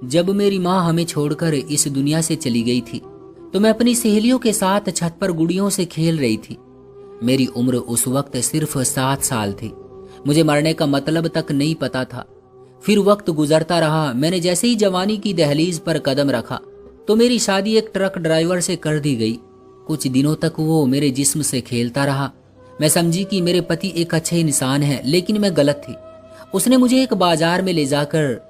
जब मेरी माँ हमें छोड़कर इस दुनिया से चली गई थी तो मैं अपनी सहेलियों के साथ छत पर गुड़ियों से खेल रही थी। मेरी उम्र उस वक्त सिर्फ 7 साल थी। मुझे मरने का मतलब तक नहीं पता था। फिर वक्त गुजरता रहा। मैंने जैसे ही जवानी की दहलीज पर कदम रखा तो मेरी शादी एक ट्रक ड्राइवर से कर दी गई। कुछ दिनों तक वो मेरे जिस्म से खेलता रहा। मैं समझी कि मेरे पति एक अच्छे इंसान हैं, लेकिन मैं गलत थी। उसने मुझे एक बाजार में ले जाकर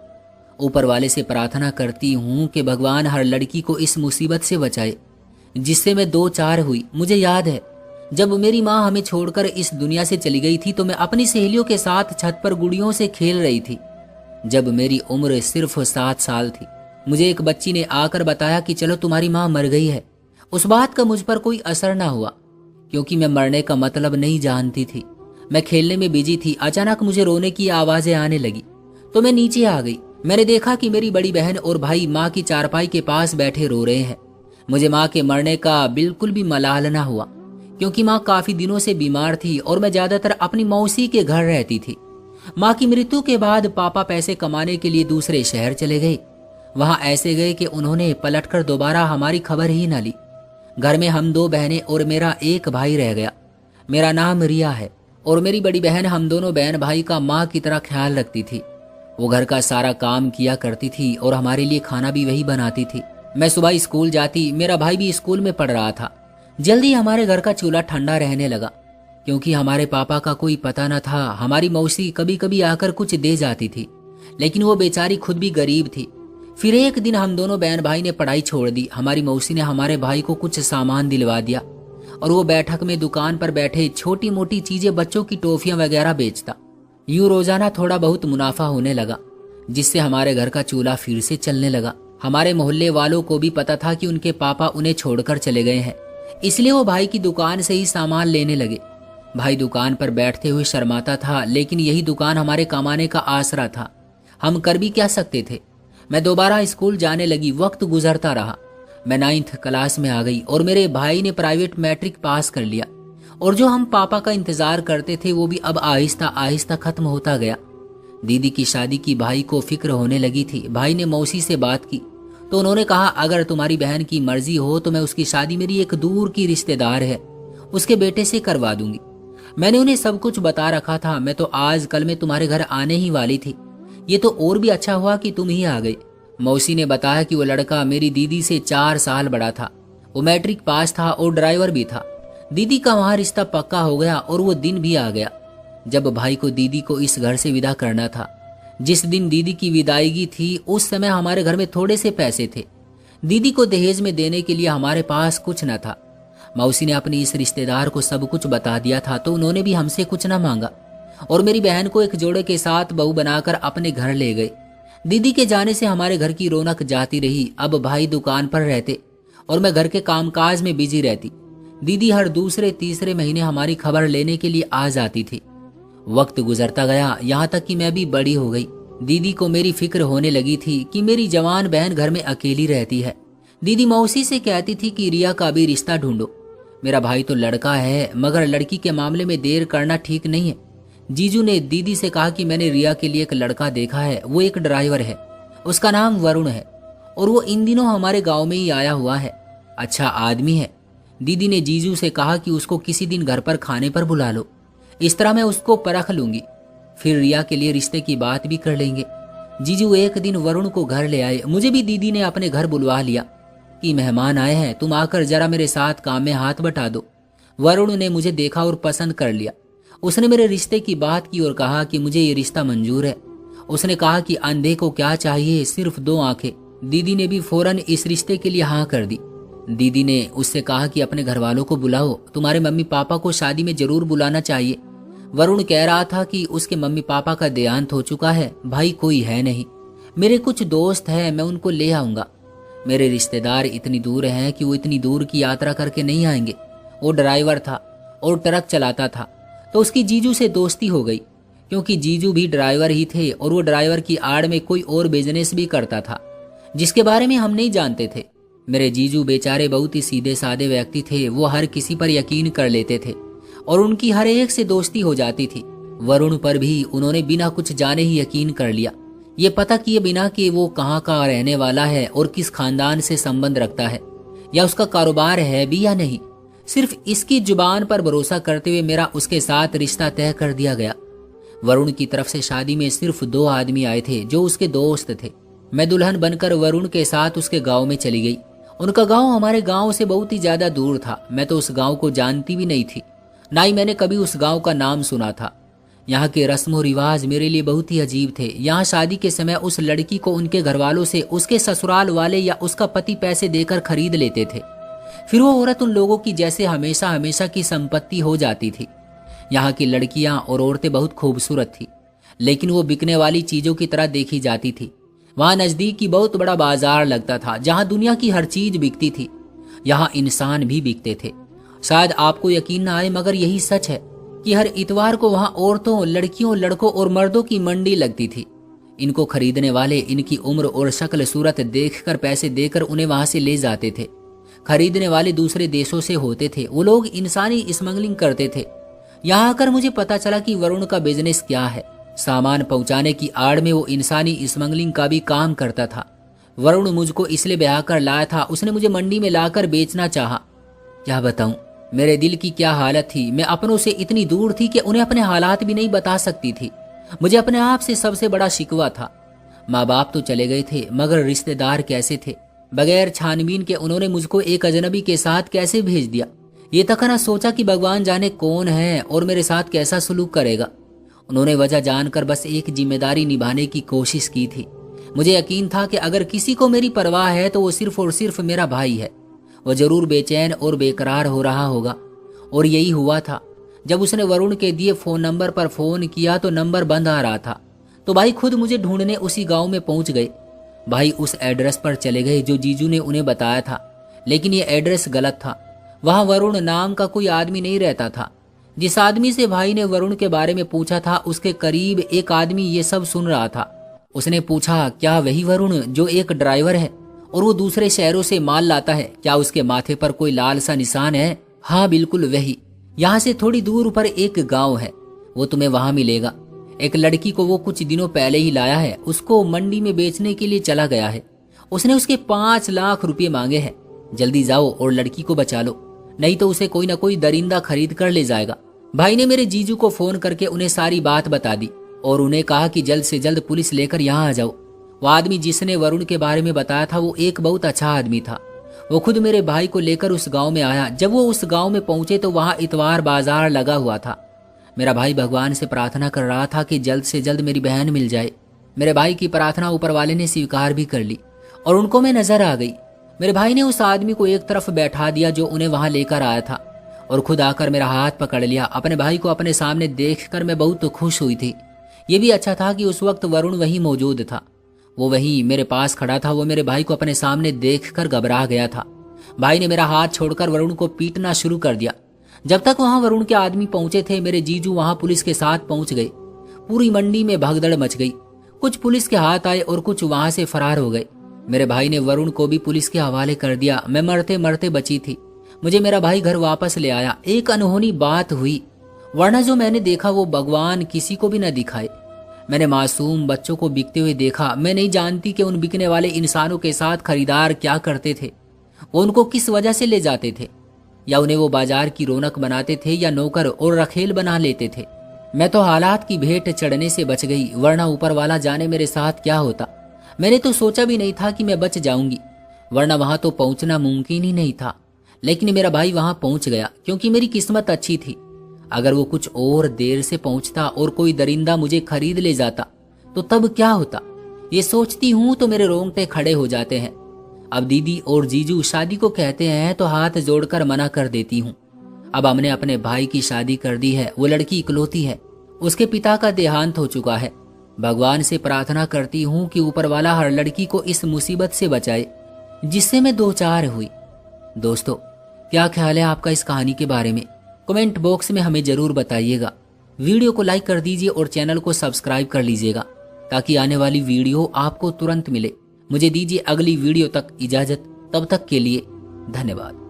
ऊपर वाले से प्रार्थना करती हूँ कि भगवान हर लड़की को इस मुसीबत से बचाए जिससे मैं 2-4 हुई। मुझे याद है जब मेरी माँ हमें छोड़कर इस दुनिया से चली गई थी तो मैं अपनी सहेलियों के साथ छत पर गुड़ियों से खेल रही थी। जब मेरी उम्र सिर्फ 7 साल थी मुझे एक बच्ची ने आकर बताया कि चलो तुम्हारी माँ मर गई है। उस बात का मुझ पर कोई असर ना हुआ क्योंकि मैं मरने का मतलब नहीं जानती थी। मैं खेलने में बिजी थी। अचानक मुझे रोने की आवाजें आने लगी तो मैं नीचे आ गई। मैंने देखा कि मेरी बड़ी बहन और भाई माँ की चारपाई के पास बैठे रो रहे हैं। मुझे माँ के मरने का बिल्कुल भी मलाल ना हुआ क्योंकि माँ काफी दिनों से बीमार थी और मैं ज्यादातर अपनी मौसी के घर रहती थी। माँ की मृत्यु के बाद पापा पैसे कमाने के लिए दूसरे शहर चले गए। वहां ऐसे गए कि उन्होंने पलटकर दोबारा हमारी खबर ही न ली। घर में हम 2 बहनें और मेरा एक भाई रह गया। मेरा नाम रिया है और मेरी बड़ी बहन हम दोनों बहन भाई का माँ की तरह ख्याल रखती थी। वो घर का सारा काम किया करती थी और हमारे लिए खाना भी वही बनाती थी। मैं सुबह स्कूल जाती, मेरा भाई भी स्कूल में पढ़ रहा था। जल्दी हमारे घर का चूल्हा ठंडा रहने लगा क्योंकि हमारे पापा का कोई पता न था। हमारी मौसी कभी कभी आकर कुछ दे जाती थी, लेकिन वो बेचारी खुद भी गरीब थी। फिर एक दिन हम दोनों बहन भाई ने पढ़ाई छोड़ दी। हमारी मौसी ने हमारे भाई को कुछ सामान दिलवा दिया और वो बैठक में दुकान पर बैठे छोटी मोटी चीजें, बच्चों की टॉफियां वगैरह बेचता। यूं रोजाना थोड़ा बहुत मुनाफा होने लगा जिससे हमारे घर का चूल्हा फिर से चलने लगा। हमारे मोहल्ले वालों को भी पता था कि उनके पापा उन्हें छोड़कर चले गए हैं, इसलिए वो भाई की दुकान से ही सामान लेने लगे। भाई दुकान पर बैठते हुए शर्माता था, लेकिन यही दुकान हमारे कमाने का आसरा था। हम कर भी क्या सकते थे। मैं दोबारा स्कूल जाने लगी। वक्त गुजरता रहा। मैं 9th क्लास में आ गई और मेरे भाई ने प्राइवेट मैट्रिक पास कर लिया और जो हम पापा का इंतजार करते थे वो भी अब आहिस्ता आहिस्ता खत्म होता गया। दीदी की शादी की भाई को फिक्र होने लगी थी। भाई ने मौसी से बात की तो उन्होंने कहा अगर तुम्हारी बहन की मर्जी हो तो मैं उसकी शादी मेरी एक दूर की रिश्तेदार है उसके बेटे से करवा दूंगी। मैंने उन्हें सब कुछ बता रखा था। मैं तो आज कल में तुम्हारे घर आने ही वाली थी। ये तो और भी अच्छा हुआ कि तुम ही आ गए। मौसी ने बताया कि वो लड़का मेरी दीदी से 4 साल बड़ा था। वो मैट्रिक पास था और ड्राइवर भी था। दीदी का वहां रिश्ता पक्का हो गया और वो दिन भी आ गया जब भाई को दीदी को इस घर से विदा करना था। जिस दिन दीदी की विदाईगी थी उस समय हमारे घर में थोड़े से पैसे थे। दीदी को दहेज में देने के लिए हमारे पास कुछ न था। मौसी ने अपनी इस रिश्तेदार को सब कुछ बता दिया था तो उन्होंने भी हमसे कुछ न मांगा और मेरी बहन को एक जोड़े के साथ बहू बनाकर अपने घर ले गए। दीदी के जाने से हमारे घर की रौनक जाती रही। अब भाई दुकान पर रहते और मैं घर के कामकाज में बिजी रहती। दीदी हर दूसरे तीसरे महीने हमारी खबर लेने के लिए आ जाती थी। वक्त गुजरता गया, यहाँ तक कि मैं भी बड़ी हो गई। दीदी को मेरी फिक्र होने लगी थी कि मेरी जवान बहन घर में अकेली रहती है। दीदी मौसी से कहती थी कि रिया का भी रिश्ता ढूंढो। मेरा भाई तो लड़का है मगर लड़की के मामले में देर करना ठीक नहीं है। जीजू ने दीदी से कहा कि मैंने रिया के लिए एक लड़का देखा है। वो एक ड्राइवर है, उसका नाम वरुण है और वो इन दिनों हमारे गांव में ही आया हुआ है। अच्छा आदमी है। दीदी ने जीजू से कहा कि उसको किसी दिन घर पर खाने पर बुला लो, इस तरह मैं उसको परख लूंगी, फिर रिया के लिए रिश्ते की बात भी कर लेंगे। जीजू एक दिन वरुण को घर ले आए। मुझे भी दीदी ने अपने घर बुलवा लिया कि मेहमान आए हैं, तुम आकर जरा मेरे साथ काम में हाथ बटा दो। वरुण ने मुझे देखा और पसंद कर लिया। उसने मेरे रिश्ते की बात की और कहा कि मुझे ये रिश्ता मंजूर है। उसने कहा कि अंधे को क्या चाहिए, सिर्फ 2 आंखें। दीदी ने भी फौरन इस रिश्ते के लिए हाँ कर दी। दीदी ने उससे कहा कि अपने घर वालों को बुलाओ, तुम्हारे मम्मी पापा को शादी में जरूर बुलाना चाहिए। वरुण कह रहा था कि उसके मम्मी पापा का देहांत हो चुका है, भाई कोई है नहीं। मेरे कुछ दोस्त हैं, मैं उनको ले आऊंगा। मेरे रिश्तेदार इतनी दूर हैं कि वो इतनी दूर की यात्रा करके नहीं आएंगे। वो ड्राइवर था और ट्रक चलाता था तो उसकी जीजू से दोस्ती हो गई क्योंकि जीजू भी ड्राइवर ही थे और वो ड्राइवर की आड़ में कोई और बिजनेस भी करता था जिसके बारे में हम नहीं जानते थे। मेरे जीजू बेचारे बहुत ही सीधे साधे व्यक्ति थे। वो हर किसी पर यकीन कर लेते थे और उनकी हर एक से दोस्ती हो जाती थी। वरुण पर भी उन्होंने बिना कुछ जाने ही यकीन कर लिया ये पता किए बिना कि वो कहाँ का रहने वाला है और किस खानदान से संबंध रखता है या उसका कारोबार है भी या नहीं। सिर्फ इसकी जुबान पर भरोसा करते हुए मेरा उसके साथ रिश्ता तय कर दिया गया। वरुण की तरफ से शादी में सिर्फ 2 आदमी आए थे जो उसके दोस्त थे। मैं दुल्हन बनकर वरुण के साथ उसके गांव में चली गई। उनका गांव हमारे गांव से बहुत ही ज्यादा दूर था। मैं तो उस गांव को जानती भी नहीं थी, ना ही मैंने कभी उस गांव का नाम सुना था। यहाँ के रस्मों रिवाज मेरे लिए बहुत ही अजीब थे। यहाँ शादी के समय उस लड़की को उनके घर वालों से उसके ससुराल वाले या उसका पति पैसे देकर खरीद लेते थे। फिर वो औरत उन लोगों की जैसे हमेशा हमेशा की संपत्ति हो जाती थी। यहाँ की लड़कियां और औरतें बहुत खूबसूरत थी, लेकिन वो बिकने वाली चीजों की तरह देखी जाती थी। वहां नजदीक ही बहुत बड़ा बाजार लगता था जहां दुनिया की हर चीज बिकती थी। यहाँ इंसान भी बिकते थे। शायद आपको यकीन न आए मगर यही सच है कि हर इतवार को वहां औरतों, लड़कियों, लड़कों और मर्दों की मंडी लगती थी। इनको खरीदने वाले इनकी उम्र और शक्ल सूरत देखकर पैसे देकर उन्हें वहां से ले जाते थे। खरीदने वाले दूसरे देशों से होते थे। वो लोग इंसानी स्मगलिंग करते थे। यहाँ आकर मुझे पता चला कि वरुण का बिजनेस क्या है। सामान पहुंचाने की आड़ में वो इंसानी स्मगलिंग का भी काम करता था। वरुण मुझको इसलिए ब्याह कर लाया था। उसने मुझे मंडी में लाकर बेचना चाहा। क्या बताऊं मेरे दिल की क्या हालत थी। मैं अपनों से इतनी दूर थी कि उन्हें अपने हालात भी नहीं बता सकती थी। मुझे अपने आप से सबसे बड़ा शिकवा था। माँ बाप तो चले गए थे मगर रिश्तेदार कैसे थे। बगैर छानबीन के उन्होंने मुझको एक अजनबी के साथ कैसे भेज दिया। ये तक न सोचा कि भगवान जाने कौन है और मेरे साथ कैसा सलूक करेगा। उन्होंने वजह जानकर बस एक जिम्मेदारी निभाने की कोशिश की थी। मुझे यकीन था कि अगर किसी को मेरी परवाह है तो वो सिर्फ और सिर्फ मेरा भाई है। वो जरूर बेचैन और बेकरार हो रहा होगा। और यही हुआ था। जब उसने वरुण के दिए फोन नंबर पर फोन किया तो नंबर बंद आ रहा था। तो भाई खुद मुझे ढूंढने उसी गांव में पहुंच गए। भाई उस एड्रेस पर चले गए जो जीजू ने उन्हें बताया था, लेकिन ये एड्रेस गलत था। वहां वरुण नाम का कोई आदमी नहीं रहता था। जिस आदमी से भाई ने वरुण के बारे में पूछा था उसके करीब एक आदमी ये सब सुन रहा था। उसने पूछा, क्या वही वरुण जो एक ड्राइवर है और वो दूसरे शहरों से माल लाता है? क्या उसके माथे पर कोई लाल सा निशान है? हाँ बिल्कुल वही। यहाँ से थोड़ी दूर पर एक गांव है, वो तुम्हें वहां मिलेगा। एक लड़की को वो कुछ दिनों पहले ही लाया है। उसको मंडी में बेचने के लिए चला गया है। उसने उसके 5 लाख रुपए मांगे हैं। जल्दी जाओ और लड़की को बचा लो, नहीं तो उसे कोई ना कोई दरिंदा खरीद कर ले जाएगा। भाई ने मेरे जीजू को फोन करके उन्हें सारी बात बता दी और उन्हें कहा कि जल्द से जल्द पुलिस लेकर यहाँ आ जाओ। वो आदमी जिसने वरुण के बारे में बताया था वो एक बहुत अच्छा आदमी था। वो खुद मेरे भाई को लेकर उस गांव में आया। जब वो उस गांव में पहुंचे तो वहां इतवार बाजार लगा हुआ था। मेरा भाई भगवान से प्रार्थना कर रहा था कि जल्द से जल्द मेरी बहन मिल जाए। मेरे भाई की प्रार्थना ऊपर वाले ने स्वीकार भी कर ली और उनको मैं नजर आ गई। मेरे भाई ने उस आदमी को एक तरफ बैठा दिया जो उन्हें वहां लेकर आया था और खुद आकर मेरा हाथ पकड़ लिया। अपने भाई को अपने सामने देखकर मैं बहुत खुश हुई थी। ये भी अच्छा था कि उस वक्त वरुण वहीं मौजूद था। वो वहीं मेरे पास खड़ा था। वो मेरे भाई को अपने सामने देखकर घबरा गया था। भाई ने मेरा हाथ छोड़कर वरुण को पीटना शुरू कर दिया। जब तक वहां वरुण के आदमी पहुंचे थे मेरे जीजू वहां पुलिस के साथ पहुंच गए। पूरी मंडी में भगदड़ मच गई। कुछ पुलिस के हाथ आए और कुछ वहां से फरार हो गए। मेरे भाई ने वरुण को भी पुलिस के हवाले कर दिया। मैं मरते मरते बची थी। मुझे मेरा भाई घर वापस ले आया। एक अनहोनी बात हुई, वरना जो मैंने देखा वो भगवान किसी को भी न दिखाए। मैंने मासूम बच्चों को बिकते हुए देखा। मैं नहीं जानती कि उन बिकने वाले इंसानों के साथ खरीदार क्या करते थे। वो उनको किस वजह से ले जाते थे, या उन्हें वो बाजार की रौनक बनाते थे या नौकर और रखेल बना लेते थे। मैं तो हालात की भेंट चढ़ने से बच गई, वरना ऊपर वाला जाने मेरे साथ क्या होता। मैंने तो सोचा भी नहीं था कि मैं बच जाऊंगी, वरना वहां तो पहुंचना मुमकिन ही नहीं था। लेकिन मेरा भाई वहां पहुंच गया क्योंकि मेरी किस्मत अच्छी थी। अगर वो कुछ और देर से पहुंचता और कोई दरिंदा मुझे खरीद ले जाता तो तब क्या होता। ये सोचती हूं तो मेरे रोंगटे खड़े हो जाते हैं। अब दीदी और जीजू शादी को कहते हैं तो हाथ जोड़कर मना कर देती हूँ। अब हमने अपने भाई की शादी कर दी है। वो लड़की इकलौती है। उसके पिता का देहांत हो चुका है। भगवान से प्रार्थना करती हूँ कि ऊपर वाला हर लड़की को इस मुसीबत से बचाए जिससे मैं 2-4 हुई। दोस्तों, क्या ख्याल है आपका इस कहानी के बारे में? कमेंट बॉक्स में हमें जरूर बताइएगा। वीडियो को लाइक कर दीजिए और चैनल को सब्सक्राइब कर लीजिएगा ताकि आने वाली वीडियो आपको तुरंत मिले। मुझे दीजिए अगली वीडियो तक इजाजत। तब तक के लिए धन्यवाद।